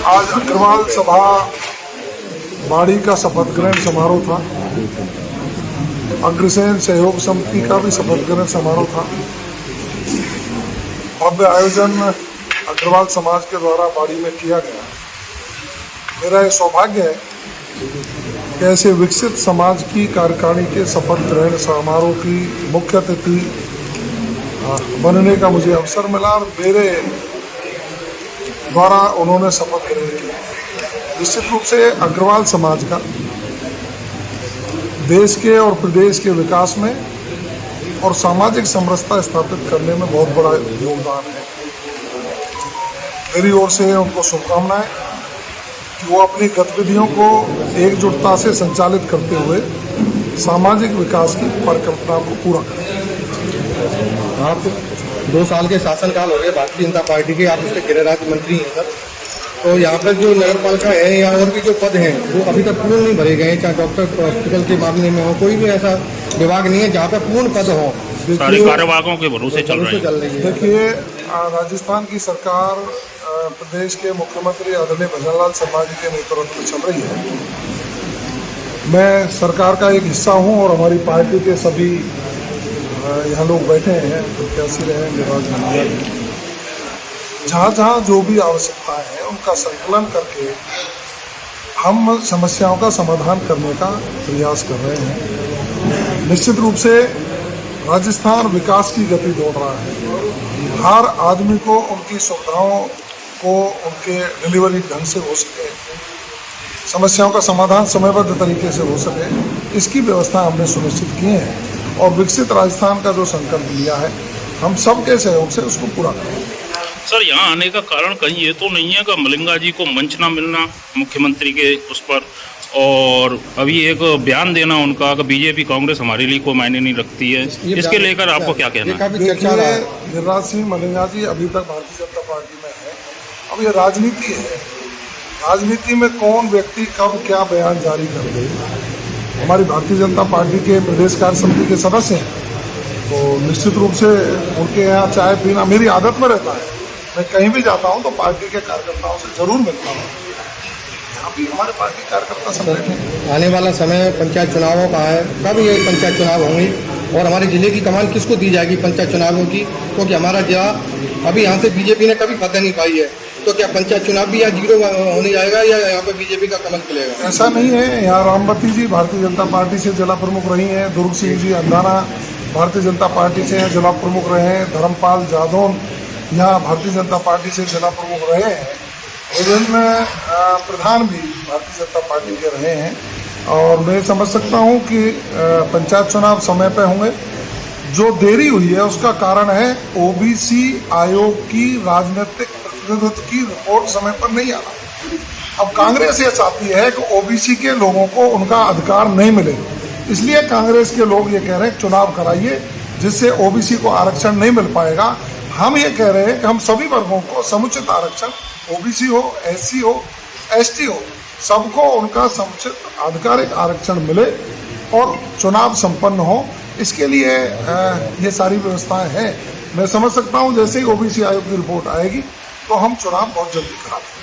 आज अग्रवाल सभा बाड़ी का शपथ ग्रहण समारोह था। अग्रसेन सहयोग समिति का भी शपथ ग्रहण समारोह था। भव्य आयोजन अग्रवाल समाज के द्वारा बाड़ी में किया गया। मेरा यह सौभाग्य है कि ऐसे विकसित समाज की कार्यकारिणी के शपथ ग्रहण समारोह की मुख्य अतिथि बनने का मुझे अवसर मिला और मेरे द्वारा उन्होंने शपथ ग्रहण किया। निश्चित रूप से अग्रवाल समाज का देश के और प्रदेश के विकास में और सामाजिक समरसता स्थापित करने में बहुत बड़ा योगदान है। मेरी ओर से उनको शुभकामनाएं कि वो अपनी गतिविधियों को एकजुटता से संचालित करते हुए सामाजिक विकास की परिकल्पना को पूरा करें। आप 2 साल के शासनकाल हो गए भारतीय जनता पार्टी के, आप उसके गृह राज्य मंत्री हैं सर। तो यहाँ पर जो नगर पालिका है या और भी जो पद हैं वो अभी तक पूर्ण नहीं भरे गए, चाहे डॉक्टर हॉस्पिटल के मामले में हो, कोई भी ऐसा विभाग नहीं है जहाँ पर पूर्ण पद हो। सारे कार्यवाहकों के भरोसे चल रही है। देखिए, राजस्थान की सरकार प्रदेश के मुख्यमंत्री आदरणीय भजनलाल शर्मा जी के नेतृत्व में चल रही है। मैं सरकार का एक हिस्सा हूँ और हमारी पार्टी के सभी यहाँ लोग बैठे हैं, प्रत्याशी रहे, निर्वाचन जहाँ जहाँ जो भी आवश्यकताएं हैं उनका संकलन करके हम समस्याओं का समाधान करने का प्रयास कर रहे हैं। निश्चित रूप से राजस्थान विकास की गति दौड़ रहा है। हर आदमी को उनकी सुविधाओं को उनके डिलीवरी ढंग से हो सके, समस्याओं का समाधान समयबद्ध तरीके से हो सके, इसकी व्यवस्था हमने सुनिश्चित की है और विकसित राजस्थान का जो संकल्प लिया है हम सबके सहयोग से उसको पूरा करेंगे। सर, यहाँ आने का कारण कहीं ये तो नहीं है कि मलिंगा जी को मंच ना मिलना मुख्यमंत्री के उस पर, और अभी एक बयान देना उनका कि बीजेपी कांग्रेस हमारे लिए कोई मायने नहीं रखती है, इसके लेकर आपको क्या कहना है? गिरिराज सिंह मलिंगा जी अभी तक भारतीय जनता पार्टी में है। अब ये राजनीति है, राजनीति में कौन व्यक्ति कब क्या बयान जारी कर दे। हमारी भारतीय जनता पार्टी के प्रदेश कार्य समिति के सदस्य हैं, तो निश्चित रूप से उनके यहाँ चाय पीना मेरी आदत में रहता है। मैं कहीं भी जाता हूं तो पार्टी के कार्यकर्ताओं से जरूर मिलता हूं। यहाँ भी हमारे पार्टी कार्यकर्ता सब बैठे हैं। आने वाला समय पंचायत चुनावों का है, कब ये पंचायत चुनाव होंगे और हमारे जिले की कमान किसको दी जाएगी पंचायत चुनावों की? क्योंकि हमारा जिला अभी यहाँ से बीजेपी ने कभी फतह नहीं पाई है, तो क्या पंचायत चुनाव भी या जीरो होने जाएगा या यहाँ पे बीजेपी का कमल खिलेगा? ऐसा नहीं है। यहाँ रामवती जी भारतीय जनता पार्टी से जिला प्रमुख रही हैं, दुर्ग सिंह जी अंधाना भारतीय जनता पार्टी से जिला प्रमुख रहे हैं, धर्मपाल जादौन यहाँ भारतीय जनता पार्टी से जिला प्रमुख रहे हैं, विभिन्न प्रधान भी भारतीय जनता पार्टी के रहे हैं। और मैं समझ सकता हूँ कि पंचायत चुनाव समय पर होंगे। जो देरी हुई है उसका कारण है ओबीसी आयोग की राजनीतिक प्रतिनिधित्व की रिपोर्ट समय पर नहीं आना। अब कांग्रेस ये चाहती है कि ओबीसी के लोगों को उनका अधिकार नहीं मिले, इसलिए कांग्रेस के लोग ये कह रहे हैं चुनाव कराइए जिससे ओबीसी को आरक्षण नहीं मिल पाएगा। हम ये कह रहे हैं कि हम सभी वर्गों को समुचित आरक्षण, ओबीसी हो, एससी हो, एसटी हो, सबको उनका समुचित आधिकारिक आरक्षण मिले और चुनाव संपन्न हो। इसके लिए ये सारी व्यवस्थाएं हैं। मैं समझ सकता हूं जैसे ही ओबीसी आयोग की रिपोर्ट आएगी तो हम चुनाव बहुत जल्दी करा देंगे।